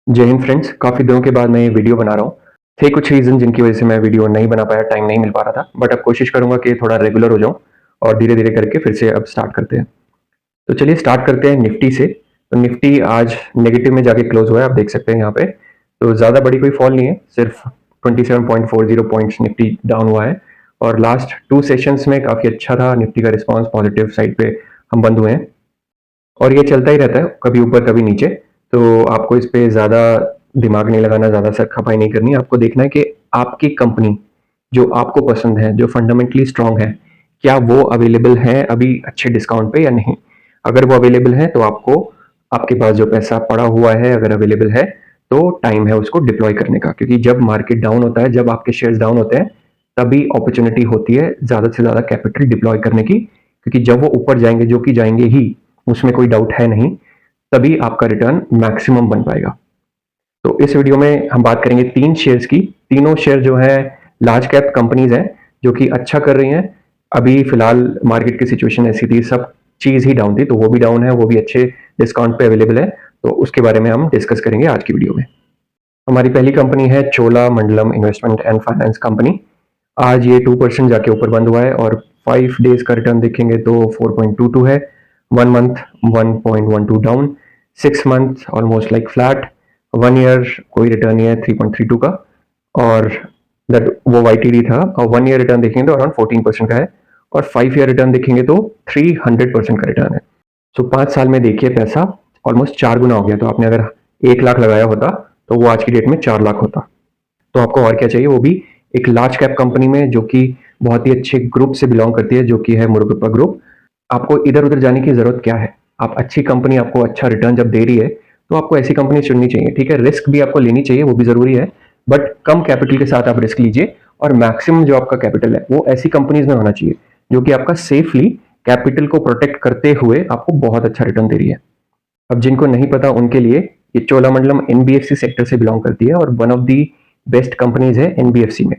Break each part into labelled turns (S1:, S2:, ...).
S1: जय हिंद फ्रेंड्स। काफ़ी दिनों के बाद मैं ये वीडियो बना रहा हूँ। थे कुछ रीज़न जिनकी वज़ह से मैं वीडियो नहीं बना पाया, टाइम नहीं मिल पा रहा था। बट अब कोशिश करूँगा कि थोड़ा रेगुलर हो जाऊँ और धीरे-धीरे करके फिर से अब स्टार्ट करते हैं। तो चलिए स्टार्ट करते हैं निफ्टी से। तो निफ्टी आज नेगेटिव में जाके क्लोज़ हुआ है, आप देख सकते हैं यहाँ पे। तो ज़्यादा बड़ी कोई फॉल नहीं है, सिर्फ 27.40 पॉइंट्स निफ्टी डाउन हुआ है और लास्ट 2 सेशंस में काफ़ी अच्छा था निफ्टी का रिस्पॉन्स, पॉजिटिव साइड पे हम बंद हुए हैं। और ये चलता ही रहता है, कभी ऊपर कभी नीचे। तो आपको इस पे ज़्यादा दिमाग नहीं लगाना, ज़्यादा सर खपाई नहीं करनी। आपको देखना है कि आपकी कंपनी जो आपको पसंद है, जो फंडामेंटली स्ट्रांग है, क्या वो अवेलेबल है अभी अच्छे डिस्काउंट पे या नहीं। अगर वो अवेलेबल है तो आपको, आपके पास जो पैसा पड़ा हुआ है अगर अवेलेबल है, तो टाइम है उसको डिप्लॉय करने का। क्योंकि जब मार्केट डाउन होता है, जब आपके शेयर्स डाउन होते हैं, तभी अपॉर्चुनिटी होती है ज़्यादा से ज़्यादा कैपिटल डिप्लॉय करने की। क्योंकि जब वो ऊपर जाएंगे, जो कि जाएंगे ही, उसमें कोई डाउट है नहीं, तभी आपका रिटर्न मैक्सिमम बन पाएगा। तो इस वीडियो में हम बात करेंगे 3 शेयर्स की। तीनों शेयर जो है लार्ज कैप कंपनीज हैं, जो कि अच्छा कर रही हैं। अभी फिलहाल मार्केट की सिचुएशन ऐसी थी, सब चीज़ ही डाउन थी, तो वो भी डाउन है, वो भी अच्छे डिस्काउंट पे अवेलेबल है। तो उसके बारे में हम डिस्कस करेंगे आज की वीडियो में। हमारी पहली कंपनी है Cholamandalam investment and finance company. आज ये 2% जाके ऊपर बंद हुआ है और 5 डेज का रिटर्न देखेंगे तो 4.22 है। 1 month 1.12 down, 6 month almost like flat, 1 year कोई रिटर्न नहीं है 3.32 का। और दैट वो वाईटीडी था। और 1 ईयर रिटर्न देखेंगे तो अराउंड 14% का है और 5 ईयर रिटर्न देखेंगे तो 300% का रिटर्न है। सो 5 साल में देखिए पैसा ऑलमोस्ट 4 गुना हो गया। तो आपने अगर 1 लाख लगाया होता तो वो आज की डेट में 4 लाख होता। तो आपको और क्या चाहिए, वो भी एक लार्ज कैप कंपनी में, जो कि बहुत ही अच्छे ग्रुप से बिलोंग करती है, जो कि है मुरुगप्पा ग्रुप। आपको इधर उधर जाने की जरूरत क्या है। आप अच्छी कंपनी आपको अच्छा रिटर्न जब दे रही है, तो आपको ऐसी कंपनी चुननी चाहिए। ठीक है, रिस्क भी आपको लेनी चाहिए, वो भी जरूरी है, बट कम कैपिटल के साथ आप रिस्क लीजिए। और मैक्सिमम जो आपका कैपिटल है वो ऐसी कंपनीज में होना चाहिए जो कि आपका सेफली कैपिटल को प्रोटेक्ट करते हुए आपको बहुत अच्छा रिटर्न दे रही है। अब जिनको नहीं पता उनके लिए, ये चोलामंडलम एनबीएफसी सेक्टर से बिलोंग करती है और one of the best companies है एनबीएफसी में।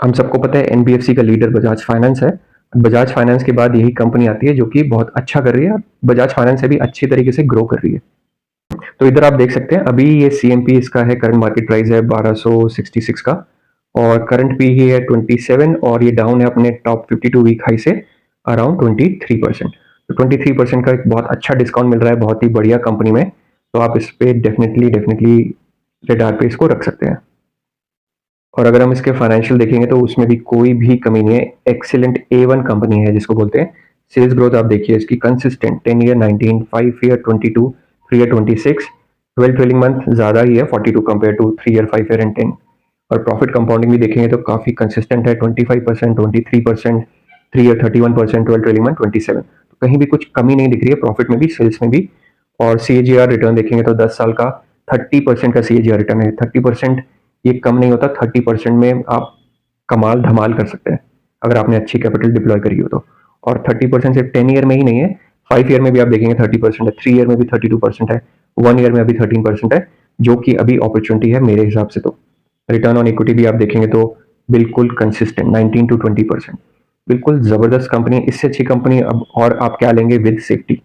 S1: हम सबको पता है एनबीएफसी का लीडर बजाज फाइनेंस है। बजाज फाइनेंस के बाद यही कंपनी आती है जो कि बहुत अच्छा कर रही है। बजाज फाइनेंस से भी अच्छी तरीके से ग्रो कर रही है। तो इधर आप देख सकते हैं, अभी ये सीएमपी इसका है, करंट मार्केट प्राइस है 1266 का और करंट पी ही है 27 और ये डाउन है अपने टॉप 52 वीक हाई से अराउंड 23%। तो 23% का एक बहुत अच्छा डिस्काउंट मिल रहा है बहुत ही बढ़िया कंपनी में। तो आप इस पे डेफिनेटली डेफिनेटली रेडार पे इसको रख सकते हैं। और अगर हम इसके फाइनेंशियल देखेंगे तो उसमें भी कोई भी कमी नहीं है, एक्सीलेंट A1 कंपनी है जिसको बोलते हैं। सेल्स ग्रोथ आप देखिए इसकी consistent, 10 year 19, 5 year 22, 3 year 26, 12 trailing month ज़्यादा ही है 42 compare to 3 year 5 year and 10। और प्रॉफिट कंपाउंडिंग भी देखेंगे तो काफ़ी कंसिस्टेंट है, 25%, 23%, 3 ईयर 31%, 12 ट्रेलिंग मंथ 27। तो कहीं भी कुछ कमी नहीं दिख रही है प्रॉफिट में भी, सेल्स में भी। और CAGR रिटर्न देखेंगे तो 10 साल का 30% का CAGR रिटर्न है। 30% ये कम नहीं होता, 30% में आप कमाल धमाल कर सकते हैं अगर आपने अच्छी कैपिटल डिप्लॉय करी हो तो। और 30% सिर्फ 10 ईयर में ही नहीं है, 5 ईयर में भी आप देखेंगे 30% है, 3 ईयर में भी 32% है, 1 ईयर में अभी 13% है, जो कि अभी अपॉर्चुनिटी है मेरे हिसाब से। तो रिटर्न ऑन इक्विटी भी आप देखेंगे तो बिल्कुल कंसिस्टेंट 19 टू 20%। बिल्कुल जबरदस्त कंपनी, इससे अच्छी कंपनी अब और आप क्या लेंगे विद सेफ्टी।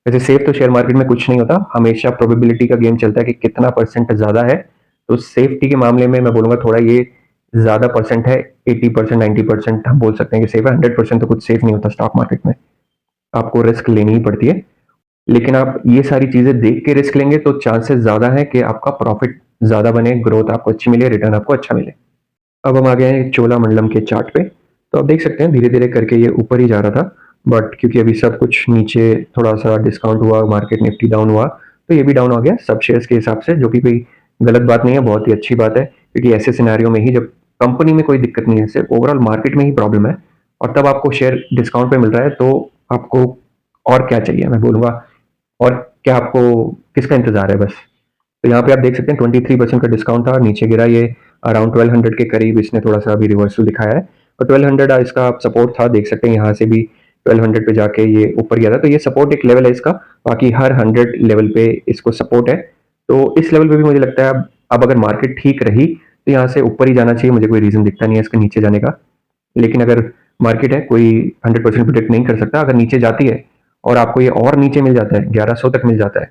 S1: वैसे सेफ तो शेयर मार्केट में कुछ नहीं होता, हमेशा प्रोबेबिलिटी का गेम चलता है कि कितना परसेंट ज्यादा है। तो सेफ्टी के मामले में मैं बोलूंगा थोड़ा ये ज्यादा परसेंट है, 80% 90% हम बोल सकते हैं कि सेफ है। 100% तो कुछ सेफ नहीं होता स्टॉक मार्केट में, आपको रिस्क लेनी ही पड़ती है। लेकिन आप ये सारी चीजें देख के रिस्क लेंगे तो चांसेस ज्यादा है कि आपका प्रॉफिट ज्यादा बने, ग्रोथ आपको अच्छी मिले, रिटर्न आपको अच्छा मिले। अब हम आ गए हैं चोलामंडलम के चार्ट पे। तो आप देख सकते हैं धीरे धीरे करके ये ऊपर ही जा रहा था, बट क्योंकि अभी सब कुछ नीचे, थोड़ा सा डिस्काउंट हुआ, मार्केट निफ्टी डाउन हुआ, तो ये भी डाउन हो गया सब शेयर्स के हिसाब से, जो कि कोई गलत बात नहीं है, बहुत ही अच्छी बात है। क्योंकि ऐसे सिनेरियो में ही, जब कंपनी में कोई दिक्कत नहीं है, सिर्फ ओवरऑल मार्केट में ही प्रॉब्लम है और तब आपको शेयर डिस्काउंट पे मिल रहा है, तो आपको और क्या चाहिए मैं बोलूंगा। और क्या आपको, किसका इंतजार है बस। तो यहाँ पे आप देख सकते हैं 23% का डिस्काउंट था, नीचे गिरा ये अराउंड 1200 के करीब, इसने थोड़ा सा अभी रिवर्सल दिखाया है। और 1200 इसका सपोर्ट था, देख सकते हैं यहाँ से भी 1200 पे जाके ये ऊपर गया था। तो ये सपोर्ट एक लेवल है इसका, बाकी हर 100 लेवल पे इसको सपोर्ट है। तो इस लेवल पे भी मुझे लगता है अब अगर मार्केट ठीक रही तो यहाँ से ऊपर ही जाना चाहिए, मुझे कोई रीजन दिखता नहीं है इसके नीचे जाने का। लेकिन अगर मार्केट है, कोई 100% प्रोटेक्ट नहीं कर सकता, अगर नीचे जाती है और आपको ये और नीचे मिल जाता है, 1100 तक मिल जाता है,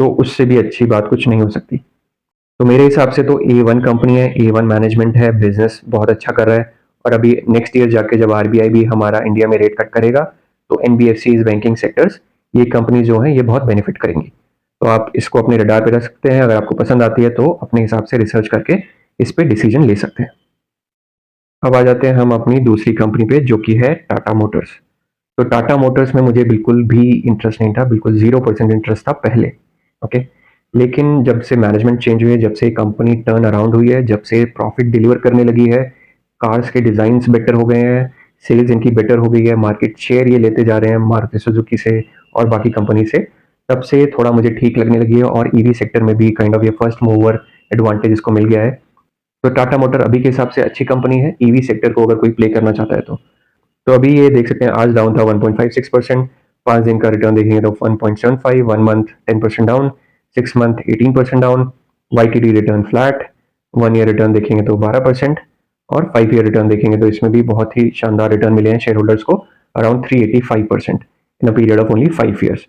S1: तो उससे भी अच्छी बात कुछ नहीं हो सकती। तो मेरे हिसाब से तो A1 कंपनी है, A1 मैनेजमेंट है, बिजनेस बहुत अच्छा कर रहा है। और अभी नेक्स्ट ईयर जाके जब आरबीआई भी हमारा इंडिया में रेट कट करेगा, तो एनबीएफसीज, बैंकिंग सेक्टर्स, ये कंपनी जो है ये बहुत बेनिफिट करेंगी। तो आप इसको अपने रडार पे रख सकते हैं। अगर आपको पसंद आती है तो अपने हिसाब से रिसर्च करके इस पे डिसीजन ले सकते हैं। अब आ जाते हैं हम अपनी दूसरी कंपनी पे, जो कि है टाटा मोटर्स। तो टाटा मोटर्स में मुझे बिल्कुल भी इंटरेस्ट नहीं था, बिल्कुल 0% इंटरेस्ट था पहले। ओके, लेकिन जब से मैनेजमेंट चेंज हुई है, जब से कंपनी टर्न अराउंड हुई है, जब से प्रॉफिट डिलीवर करने लगी है, कार्स के डिज़ाइंस बेटर हो गए हैं, सेल्स इनकी बेटर हो गई है, मार्केट शेयर ये लेते जा रहे हैं मारुति सुजुकी से और बाकी कंपनी से, तब से थोड़ा मुझे ठीक लगने लगी है। और ईवी सेक्टर में भी काइंड ऑफ ये फर्स्ट मूवर एडवांटेज इसको मिल गया है। तो टाटा मोटर अभी के हिसाब से अच्छी कंपनी है ईवी सेक्टर को अगर कोई प्ले करना चाहता है तो अभी ये देख सकते हैं आज डाउन था 1.56%। 5 दिन का रिटर्न देखेंगे तो 1.75, 1 month 10% down, 6 month 18% down, YTD return flat, 1 year return देखेंगे तो 12% और 5 ईयर रिटर्न देखेंगे तो इसमें भी बहुत ही शानदार रिटर्न मिले हैं शेयर होल्डर्स को, around 385% in a period of only 5 years.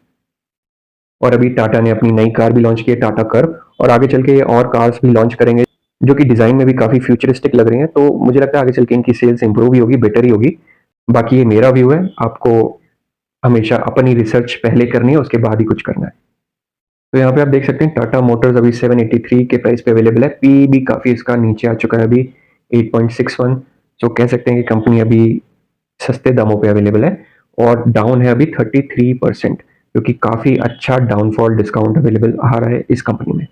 S1: और अभी टाटा ने अपनी नई कार भी लॉन्च की है, टाटा कर्व, और आगे चल के ये और कार्स भी लॉन्च करेंगे जो कि डिज़ाइन में भी काफ़ी फ्यूचरिस्टिक लग रही हैं। तो मुझे लगता है आगे चल के इनकी सेल्स इंप्रूव ही होगी, बेटर ही होगी। बाकी ये मेरा व्यू है, आपको हमेशा अपनी रिसर्च पहले करनी है, उसके बाद ही कुछ करना है। तो यहाँ पे आप देख सकते हैं टाटा मोटर्स अभी 783 के प्राइस पे अवेलेबल है। पी भी काफ़ी इसका नीचे आ चुका है अभी 8.61। तो कह सकते हैं कि कंपनी अभी सस्ते दामों पे अवेलेबल है और डाउन है अभी 33%, जो कि काफ़ी अच्छा डाउनफॉल डिस्काउंट अवेलेबल आ रहा है इस कंपनी में।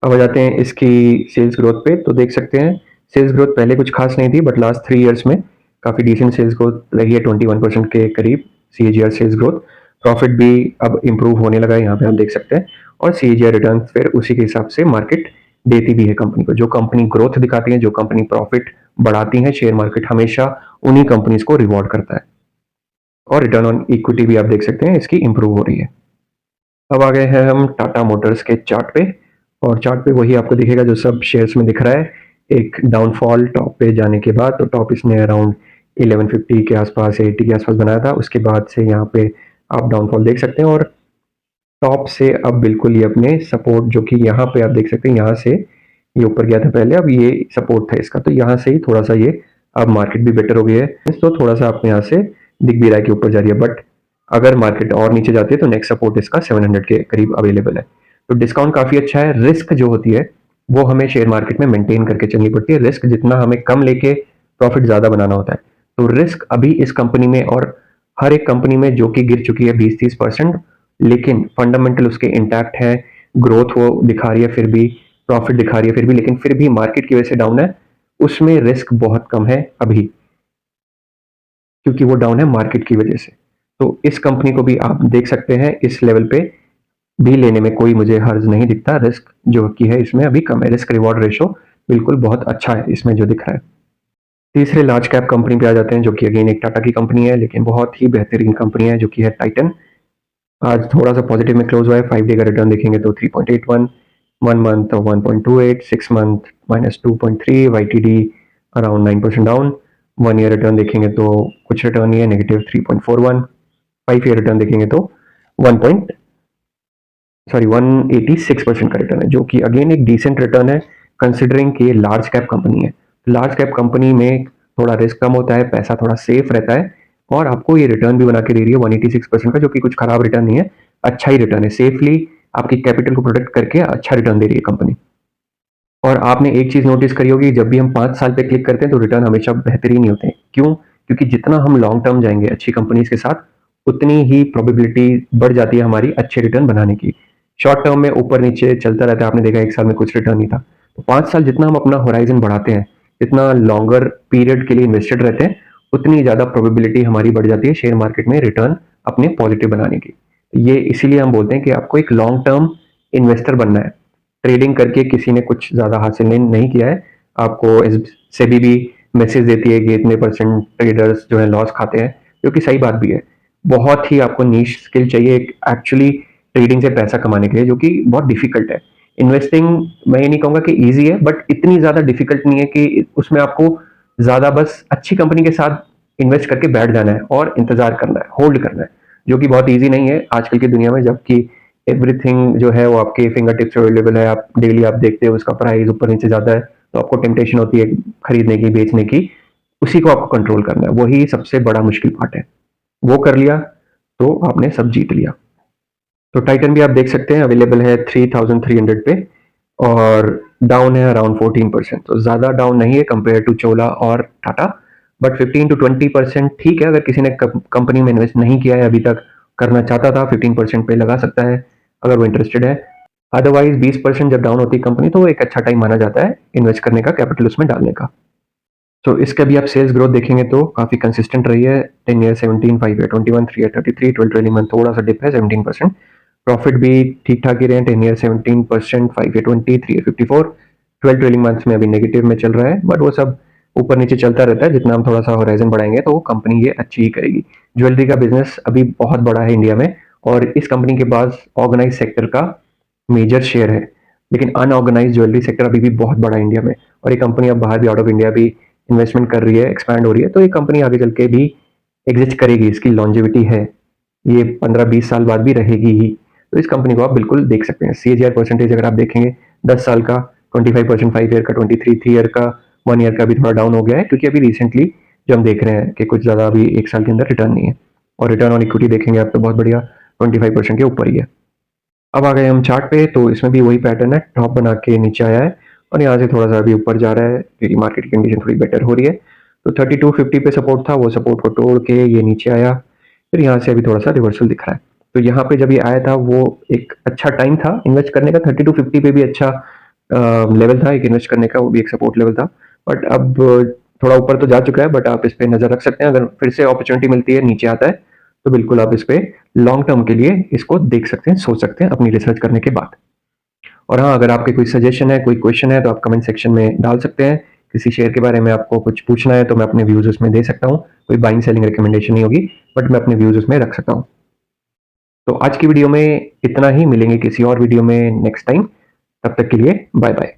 S1: अब आ जाते हैं इसकी सेल्स ग्रोथ पे। तो देख सकते हैं सेल्स ग्रोथ पहले कुछ खास नहीं थी, बट लास्ट 3 ईयर्स में काफ़ी डिसेंट सेल्स ग्रोथ रही है, 21% के करीब CAGR सेल्स ग्रोथ। प्रॉफिट भी अब इंप्रूव होने लगा है, यहाँ पे आप देख सकते हैं। और CAGR रिटर्न फिर उसी के हिसाब से मार्केट देती भी है कंपनी को। जो कंपनी ग्रोथ दिखाती है, जो कंपनी प्रॉफिट बढ़ाती है, शेयर मार्केट हमेशा उन्हीं कंपनीज को रिवॉर्ड करता है। और रिटर्न ऑन इक्विटी भी आप देख सकते हैं इसकी इंप्रूव हो रही है। अब आ गए हैं हम टाटा मोटर्स के चार्ट पे, और चार्ट पे वही आपको दिखेगा जो सब शेयर्स में दिख रहा है। एक डाउनफॉल टॉप पे जाने के बाद, तो टॉप इसने अराउंड 1150 के आसपास या 80 के आसपास बनाया था। उसके बाद से यहाँ पे आप डाउनफॉल देख सकते हैं, और टॉप से अब बिल्कुल ये अपने सपोर्ट, जो कि यहाँ पे आप देख सकते हैं, यहाँ से ये ऊपर गया था पहले, अब ये सपोर्ट था इसका, तो यहाँ से ही थोड़ा सा ये अब मार्केट भी बेटर हो गई है, तो थोड़ा सा आपको यहाँ से दिख भी रहा है कि ऊपर जा रही है। बट अगर मार्केट और नीचे जाती है तो नेक्स्ट सपोर्ट इसका 700 के करीब अवेलेबल है। तो डिस्काउंट काफ़ी अच्छा है। रिस्क जो होती है वो हमें शेयर मार्केट में मेंटेन करके चलनी पड़ती है। रिस्क जितना हमें कम लेके प्रॉफिट ज़्यादा बनाना होता है। तो रिस्क अभी इस कंपनी में और हर एक कंपनी में जो कि गिर चुकी है 20-30%, लेकिन फंडामेंटल उसके इंटैक्ट है, ग्रोथ वो दिखा रही है, फिर भी प्रॉफिट दिखा रही है, फिर भी, लेकिन फिर भी मार्केट की वजह से डाउन है, उसमें रिस्क बहुत कम है अभी, क्योंकि वो डाउन है मार्केट की वजह से। तो इस कंपनी को भी आप देख सकते हैं, इस लेवल पे भी लेने में कोई मुझे हर्ज नहीं दिखता। रिस्क जो कि है इसमें अभी कम है, रिस्क रिवॉर्ड रेशो बिल्कुल बहुत अच्छा है इसमें जो दिख रहा है। तीसरे लार्ज कैप कंपनी पे आ जाते हैं, जो कि अगेन एक टाटा की कंपनी है, लेकिन बहुत ही बेहतरीन कंपनी है, जो कि है टाइटन। आज थोड़ा सा पॉजिटिव में क्लोज हुआ है। 5 डे का रिटर्न देखेंगे तो 3.81, 1 month 1.28, 6 month -2.3, YTD around 9% down, 1 year return देखेंगे तो कुछ रिटर्न नहीं है, -3.41, 5 ईयर रिटर्न देखेंगे तो 186% का रिटर्न है, जो कि अगेन एक डिसेंट रिटर्न है कंसिडरिंग कि लार्ज कैप कंपनी है। लार्ज कैप कंपनी में थोड़ा रिस्क कम होता है, पैसा थोड़ा सेफ रहता है, और आपको ये रिटर्न भी बना के दे रही है 186% का, जो कि कुछ खराब रिटर्न नहीं है, अच्छा ही रिटर्न है। सेफली आपकी कैपिटल को प्रोटेक्ट करके अच्छा रिटर्न दे रही है कंपनी। और आपने एक चीज नोटिस करी होगी, जब भी हम 5 साल पे क्लिक करते हैं तो रिटर्न हमेशा बेहतरीन ही होते हैं। क्यों? क्योंकि जितना हम लॉन्ग टर्म जाएंगे अच्छी कंपनीज के साथ, उतनी ही प्रोबेबिलिटी बढ़ जाती है हमारी अच्छे रिटर्न बनाने की। शॉर्ट टर्म में ऊपर नीचे चलता रहता है, आपने देखा 1 साल में कुछ रिटर्न नहीं था। तो 5 साल जितना हम अपना होराइजन बढ़ाते हैं, जितना लॉन्गर पीरियड के लिए इन्वेस्टेड रहते हैं, उतनी ज़्यादा प्रोबेबिलिटी हमारी बढ़ जाती है शेयर मार्केट में रिटर्न अपने पॉजिटिव बनाने की। ये इसीलिए हम बोलते हैं कि आपको एक लॉन्ग टर्म इन्वेस्टर बनना है। ट्रेडिंग करके किसी ने कुछ ज़्यादा हासिल नहीं किया है। आपको सेबी भी मैसेज देती है कि इतने परसेंट ट्रेडर्स जो है लॉस खाते हैं, जो कि सही बात भी है। बहुत ही आपको नीश स्किल चाहिए एक एक्चुअली ट्रेडिंग से पैसा कमाने के लिए, जो कि बहुत डिफिकल्ट है। इन्वेस्टिंग मैं ये नहीं कहूँगा कि ईजी है, बट इतनी ज़्यादा डिफिकल्ट नहीं है कि उसमें आपको ज़्यादा बस अच्छी कंपनी के साथ इन्वेस्ट करके बैठ जाना है और इंतजार करना है, होल्ड करना है, जो कि बहुत ईजी नहीं है आजकल की दुनिया में, जबकि एवरीथिंग जो है वो आपके फिंगर टिप्स अवेलेबल है, आप डेली आप देखते हो उसका प्राइस ऊपर नीचे जाता है, तो आपको टेम्पटेशन होती है खरीदने की, बेचने की, उसी को आपको कंट्रोल करना है, वही सबसे बड़ा मुश्किल पार्ट है। वो कर लिया तो आपने सब जीत लिया। तो टाइटन भी आप देख सकते हैं अवेलेबल है 3300 पे और डाउन है अराउंड 14%, तो ज़्यादा डाउन नहीं है कंपेयर टू चोला और टाटा, बट 15 to 20% ठीक है। अगर किसी ने कंपनी में इन्वेस्ट नहीं किया है अभी तक, करना चाहता था, 15% पे लगा सकता है अगर वो इंटरेस्टेड है। अदरवाइज 20% जब डाउन होती है कंपनी तो एक अच्छा टाइम माना जाता है इन्वेस्ट करने का, कैपिटल उसमें डालने का। तो इसका भी आप सेल्स ग्रोथ देखेंगे तो काफ़ी कंसिस्टेंट रही है। 10 year 17, 5 year 21, 3 year 33, 12 trailing month थोड़ा सा डिप है 17%। प्रॉफिट भी ठीक ठाक ही रहे, 10 year 17%, 5 year 20, 3 year 54, 12 trailing months में अभी नेगेटिव में चल रहा है, बट वो सब ऊपर नीचे चलता रहता है। जितना हम थोड़ा सा होराइजन बढ़ाएंगे तो वो कंपनी ये अच्छी ही करेगी। ज्वेलरी का बिजनेस अभी बहुत बड़ा है इंडिया में, और इस कंपनी के पास ऑर्गेनाइज सेक्टर का मेजर शेयर है, लेकिन अनऑर्गेनाइज ज्वेलरी सेक्टर अभी भी बहुत बड़ा है इंडिया में। और ये कंपनी अब बाहर भी, आउट ऑफ इंडिया भी इन्वेस्टमेंट कर रही है, एक्सपैंड हो रही है, तो ये कंपनी आगे चल के भी एग्जिस्ट करेगी, इसकी लॉन्जेविटी है, ये 15-20 साल बाद भी रहेगी ही। तो इस कंपनी को आप बिल्कुल देख सकते हैं। CAGR परसेंटेज अगर आप देखेंगे 10 साल का 25%, 5 ईयर का 23, 3 ईयर का, 1 ईयर का भी थोड़ा डाउन हो गया है, क्योंकि अभी रिसेंटली जो हम देख रहे हैं कि कुछ ज़्यादा अभी 1 साल के अंदर रिटर्न नहीं है। और रिटर्न ऑन इक्विटी देखेंगे आप तो बहुत बढ़िया 25% के ऊपर ही है। अब आ गए हम चार्ट पे, तो इसमें भी वही पैटर्न है, टॉप बना के नीचे आया है और यहाँ से थोड़ा सा अभी ऊपर जा रहा है क्योंकि मार्केट की कंडीशन थोड़ी बेटर हो रही है। तो 3250 पे सपोर्ट था, वो सपोर्ट को तोड़ के ये नीचे आया, फिर यहाँ से अभी थोड़ा सा रिवर्सल दिख रहा है। तो यहाँ पे जब ये आया था वो एक अच्छा टाइम था इन्वेस्ट करने का, 3250 पे भी अच्छा लेवल था एक इन्वेस्ट करने का, वो भी एक सपोर्ट लेवल था। बट अब थोड़ा ऊपर तो जा चुका है, बट आप इस पर नज़र रख सकते हैं। अगर फिर से अपॉर्चुनिटी मिलती है, नीचे आता है, तो बिल्कुल आप इस पे लॉन्ग टर्म के लिए इसको देख सकते हैं, सोच सकते हैं अपनी रिसर्च करने के बाद। और हाँ, अगर आपके कोई सजेशन है, कोई क्वेश्चन है, तो आप कमेंट सेक्शन में डाल सकते हैं। किसी शेयर के बारे में आपको कुछ पूछना है तो मैं अपने व्यूज उसमें दे सकता हूँ। कोई बाइंग सेलिंग रिकमेंडेशन नहीं होगी, बट मैं अपने व्यूज उसमें रख सकता हूँ। तो आज की वीडियो में इतना ही, मिलेंगे किसी और वीडियो में नेक्स्ट टाइम। तब तक के लिए बाय बाय।